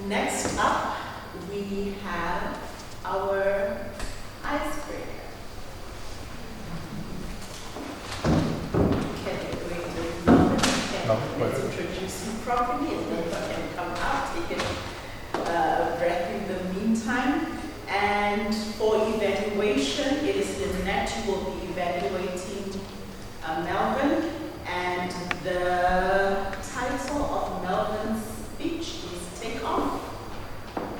Next up, we have our icebreaker. Can let's introduce you properly, and then you can come out, take a breath in the meantime. And for evaluation, it is Lynette who will be evaluating Melven, and the title of Melven's speech is Take Off.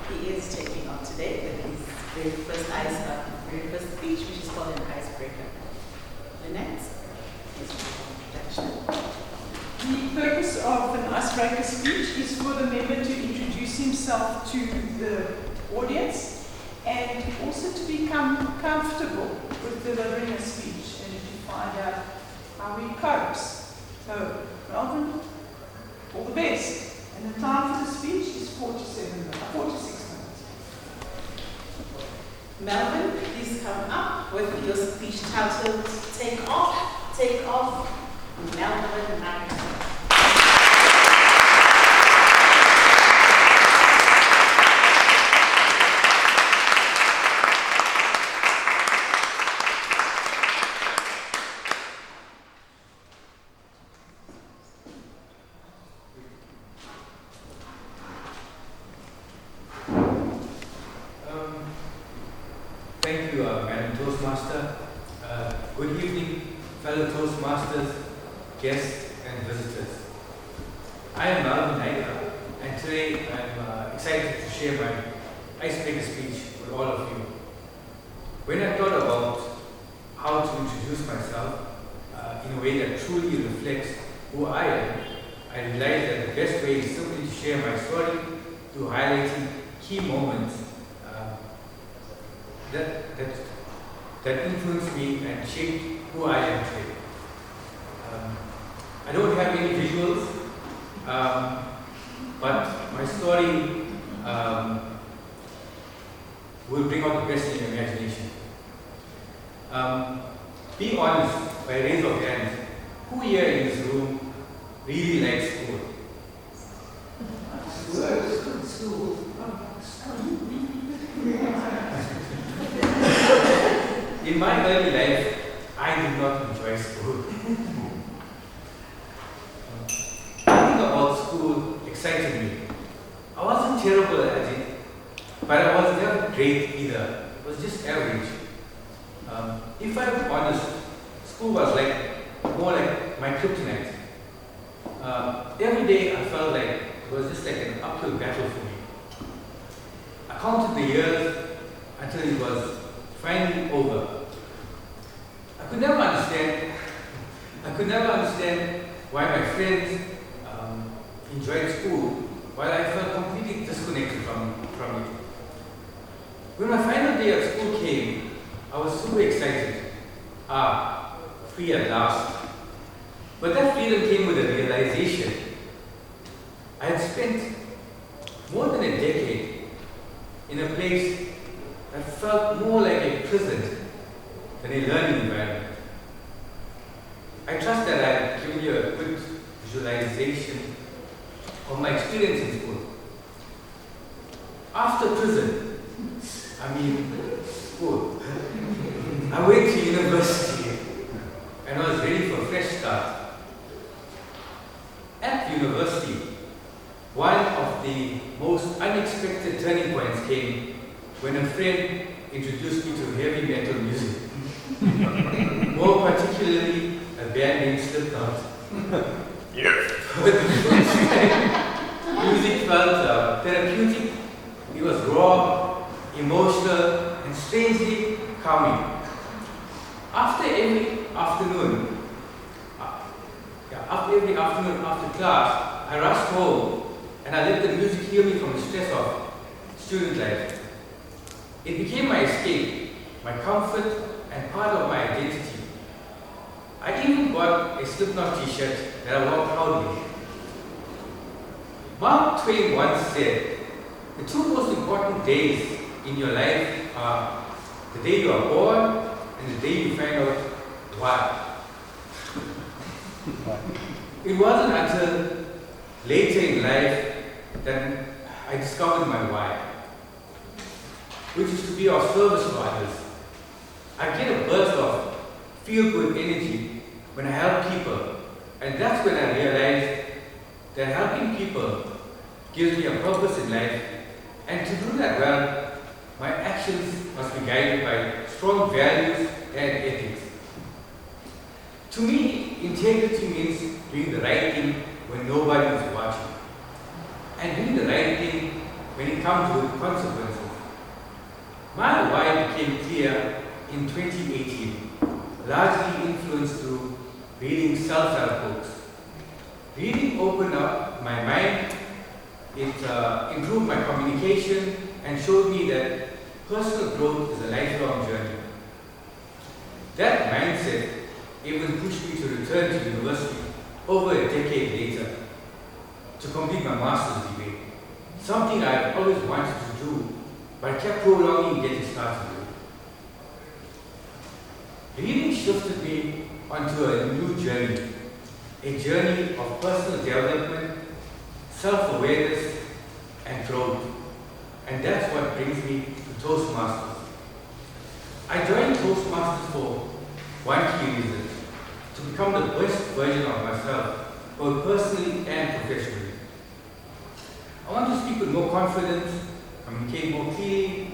He is taking off today with his very first speech, which is called an icebreaker. Lynette, please introduction. The purpose of an icebreaker speech is for the member to introduce himself to the audience and also to become comfortable with delivering a speech and to find out how he copes. So, Melven, all the best. And the time for the speech is 46 minutes. Melven, please come up with your speech titled Take Off, Take Off, Melven Naicker. Thank you, Madam Toastmaster. Good evening, fellow Toastmasters, guests, and visitors. I am Melven Naicker, and today I'm excited to share my icebreaker speech with all of you. When I thought about how to introduce myself in a way that truly reflects who I am, I realized that the best way is simply to share my story through highlighting key moments that influenced me and shaped who I am today. I don't have any visuals, but my story will bring out the best in your imagination. Be honest, by raise of hands, who here in this room really likes school? School. In my early life, I did not enjoy school. Nothing about school excited me. I wasn't terrible at it, but I was never great either. It was just average. If I'm honest, school was more like my kryptonite. Every day I felt like it was just like an uphill battle for me. I counted the years until it was finally over. I could never understand why my friends enjoyed school while I felt completely disconnected from it. When my final day of school came, I was super excited. Free at last. But that freedom came with a realization. I had spent more than a decade in a place that felt more like a prison than a learning environment. I trust that I've given you a good visualization of my experience in school. After prison, school, I went to university and I was ready for a fresh start. At university, one of the most unexpected turning points came when a friend introduced me to heavy metal music. More particularly, a band named Slipknot. Music felt therapeutic. It was raw, emotional, and strangely calming. After every afternoon after class, I rushed home and I let the music heal me from the stress of student life. It became my escape, my comfort, and part of my identity. I even bought a Slipknot t-shirt that I wore proudly. Mark Twain once said, the two most important days in your life are the day you are born and the day you find out why. It wasn't until later in life that I I discovered my why, which is to be of service to others. I get a burst of feel-good energy when I help people, and that's when I realized that helping people gives me a purpose in life, and to do that well, my actions must be guided by strong values and ethics. To me, integrity means doing the right thing when nobody is watching, and doing the right thing when it comes with consequences. My why became clear in 2018, largely influenced through reading self-help books. Reading opened up my mind, it improved my communication, and showed me that personal growth is a lifelong journey. That mindset even pushed me to return to university over a decade later to complete my master's degree, something I've always wanted to do, but I kept prolonging getting started with. Reading shifted me onto a new journey, a journey of personal development, self-awareness, and growth. And that's what brings me to Toastmasters. I joined Toastmasters for one key reason: to become the best version of myself, both personally and professionally. I want to speak with more confidence, communicate more clearly,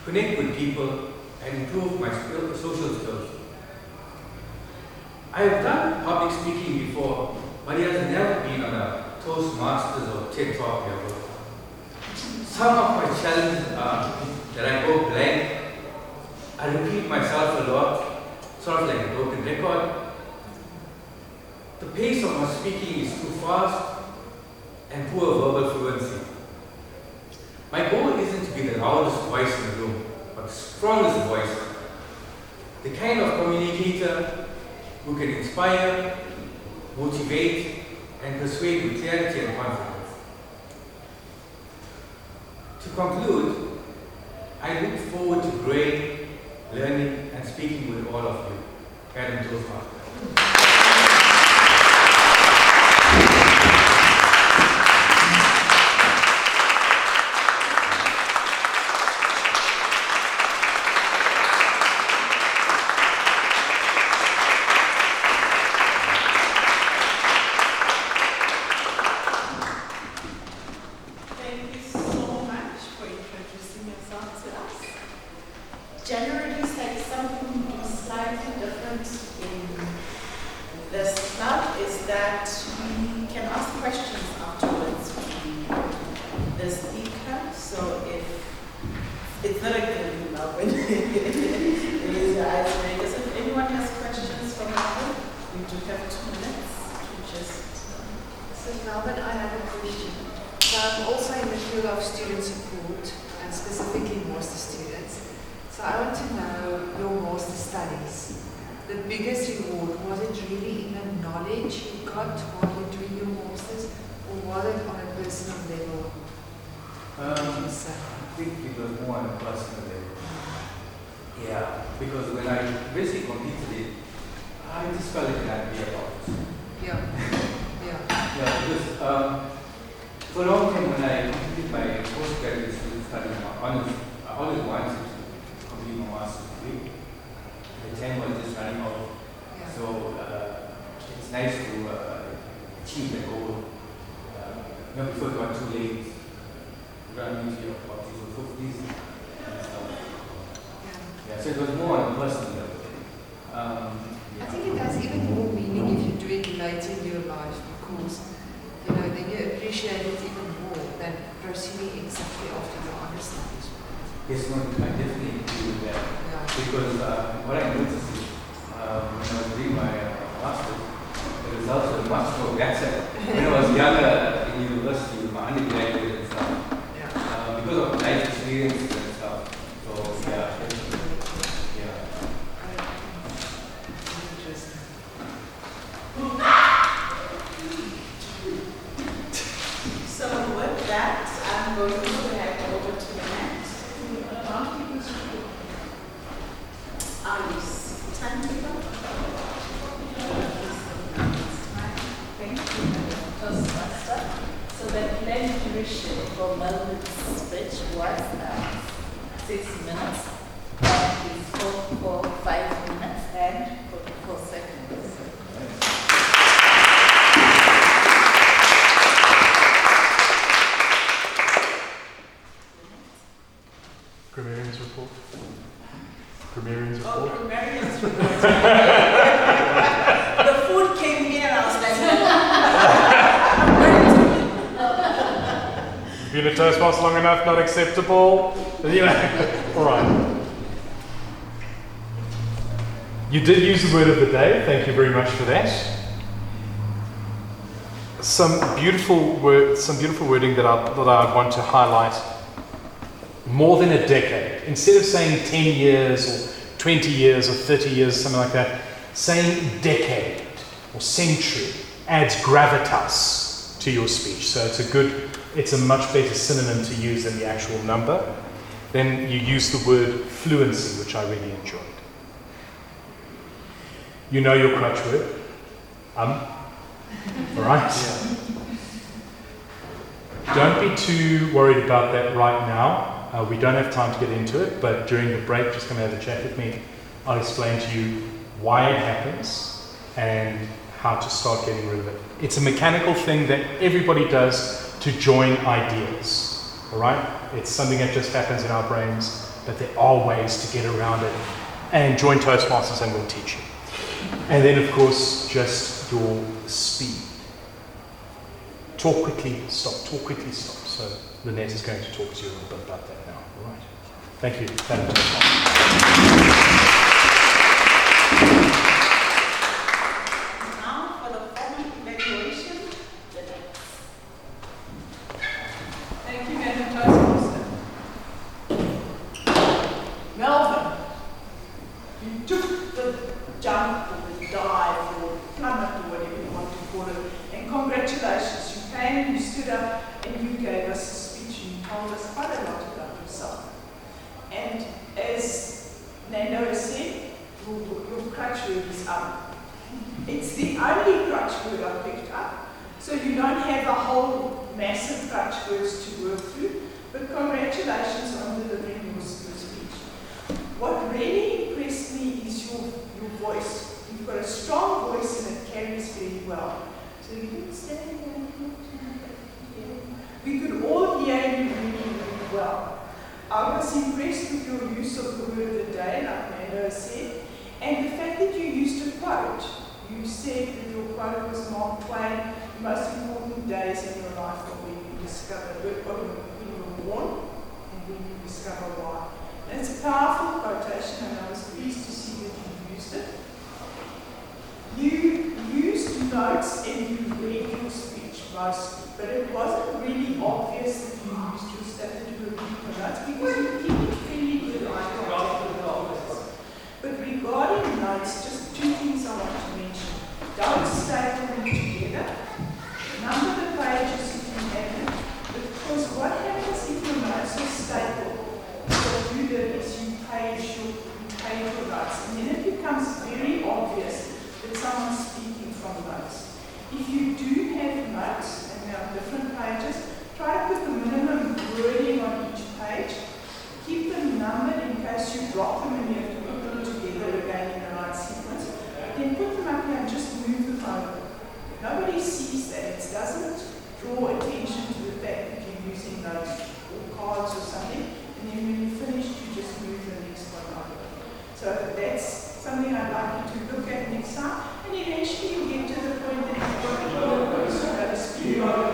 connect with people, and improve my social skills. I have done public speaking before, but it has never been on a Toastmasters or TED Talk level. Some of my challenges are that I go blank, I repeat myself a lot, sort of like a broken record. The pace of my speaking is too fast, and poor verbal fluency. My goal isn't to be the loudest voice in the room, but the strongest voice. The kind of communicator who can inspire, motivate, and persuade with clarity and confidence. To conclude, I look forward to growing, learning, and speaking with all of you. Madam Toastmaster. Thank you so much for introducing yourself to us. Generally, say something slightly different in this club is that we can ask questions afterwards to the speaker. So if it's not a good Melvin, it is the icebreaker. So if anyone has questions from Melvin, we do have 2 minutes to just. So Melvin, I have a question. So I'm also in the field of student support and specifically master students. So I want to know your master studies. The biggest reward, was it really in the knowledge you got while you're doing your masters, or was it on a personal level? I think it was more on a personal level. Yeah, because when I basically completed it, I just felt like I'd be about it. Yeah. Yeah. Yeah, because for a long time when I completed my postgraduate studies, my honors, I always wanted to complete my master's degree. The time was just running out. Yeah. So it's nice to achieve that goal. Before it got too late, running into your 40s or 50s and stuff. Yeah, so it was more on a personal level. I think it has even more meaning if you do it later in your life, because then you appreciate it even more than proceeding exactly after your honors studies. Yes, no, I definitely agree with that. Yeah. Because what I noticed is when I was doing my master's, the results were much more better when I was younger in university with my undergraduate and stuff. Yeah. Because of life experiences and stuff. So yeah, definitely. Yeah. Interesting. So with that, I'm going to head over to the next. Yes, time to go. Thank you. Toastmaster. So the planned duration for Melven's speech was 6 minutes, and he spoke for 5 minutes and 44 seconds. Grammarian's report. Grammarian's report. Oh, grammarian's report. The food came in and I was like, Been a Toastmaster long enough, not acceptable. You know. All right. You did use the word of the day. Thank you very much for that. Some beautiful wording that I want to highlight. More than a decade. Instead of saying 10 years or 20 years or 30 years, something like that, saying decade or century adds gravitas to your speech. So it's a much better synonym to use than the actual number. Then you use the word fluency, which I really enjoyed. You know your crutch word. All right? Don't be too worried about that right now. We don't have time to get into it, but during the break, just come and have a chat with me. I'll explain to you why it happens and how to start getting rid of it. It's a mechanical thing that everybody does to join ideas, all right? It's something that just happens in our brains, but there are ways to get around it. And join Toastmasters and we'll teach you. And then, of course, just your speed. Talk quickly, stop. Talk quickly, stop. So Lynette is going to talk to you a little bit about that now. All right. Thank you. now for the formal evaluation. Thank you, Madam Toastmaster. Melven, you took the jump or the dive or plummet or whatever you want to call it, and congratulations. You came, you stood up, and you gave us a speech and you told us quite a lot about yourself. And as Naicker said, your crutch word is up. It's the only crutch word I picked up, so you don't have a whole massive crutch words to work through, but congratulations on delivering your speech. What really impressed me is your voice. You've got a strong voice and it carries very well. So you can stand there. We could all hear you really, really well. I was impressed with your use of the word of the day, like Naicker said, and the fact that you used a quote. You said that your quote was Mark Twain, the most important days in your life are when you discover when you were born and when you discover why. And it's a powerful quotation, and I was pleased to see that you used it. You used notes and you read your speech mostly, but it wasn't really obvious that you used your stuff that you were reading the notes because you keep it fairly good eye contact with the audience. But regarding notes, just two things I want to mention. Don't staple them together. Number the pages if you have them, because what happens if your notes are stapled? What you do is you page your notes, and then it becomes very obvious that someone's speaking from notes. If you do have notes, and there are different pages, try to put the minimum wording on each page. Keep them numbered in case you drop them and you have to put them together again in the right sequence. Then put them up here and just move them over. Nobody sees that. It doesn't draw attention to the fact that you're using notes or cards or something. And then when you're finished, you just move the next one over. So that's something I'd like you to look at next time. And eventually you'll get to the point that you've got to speak on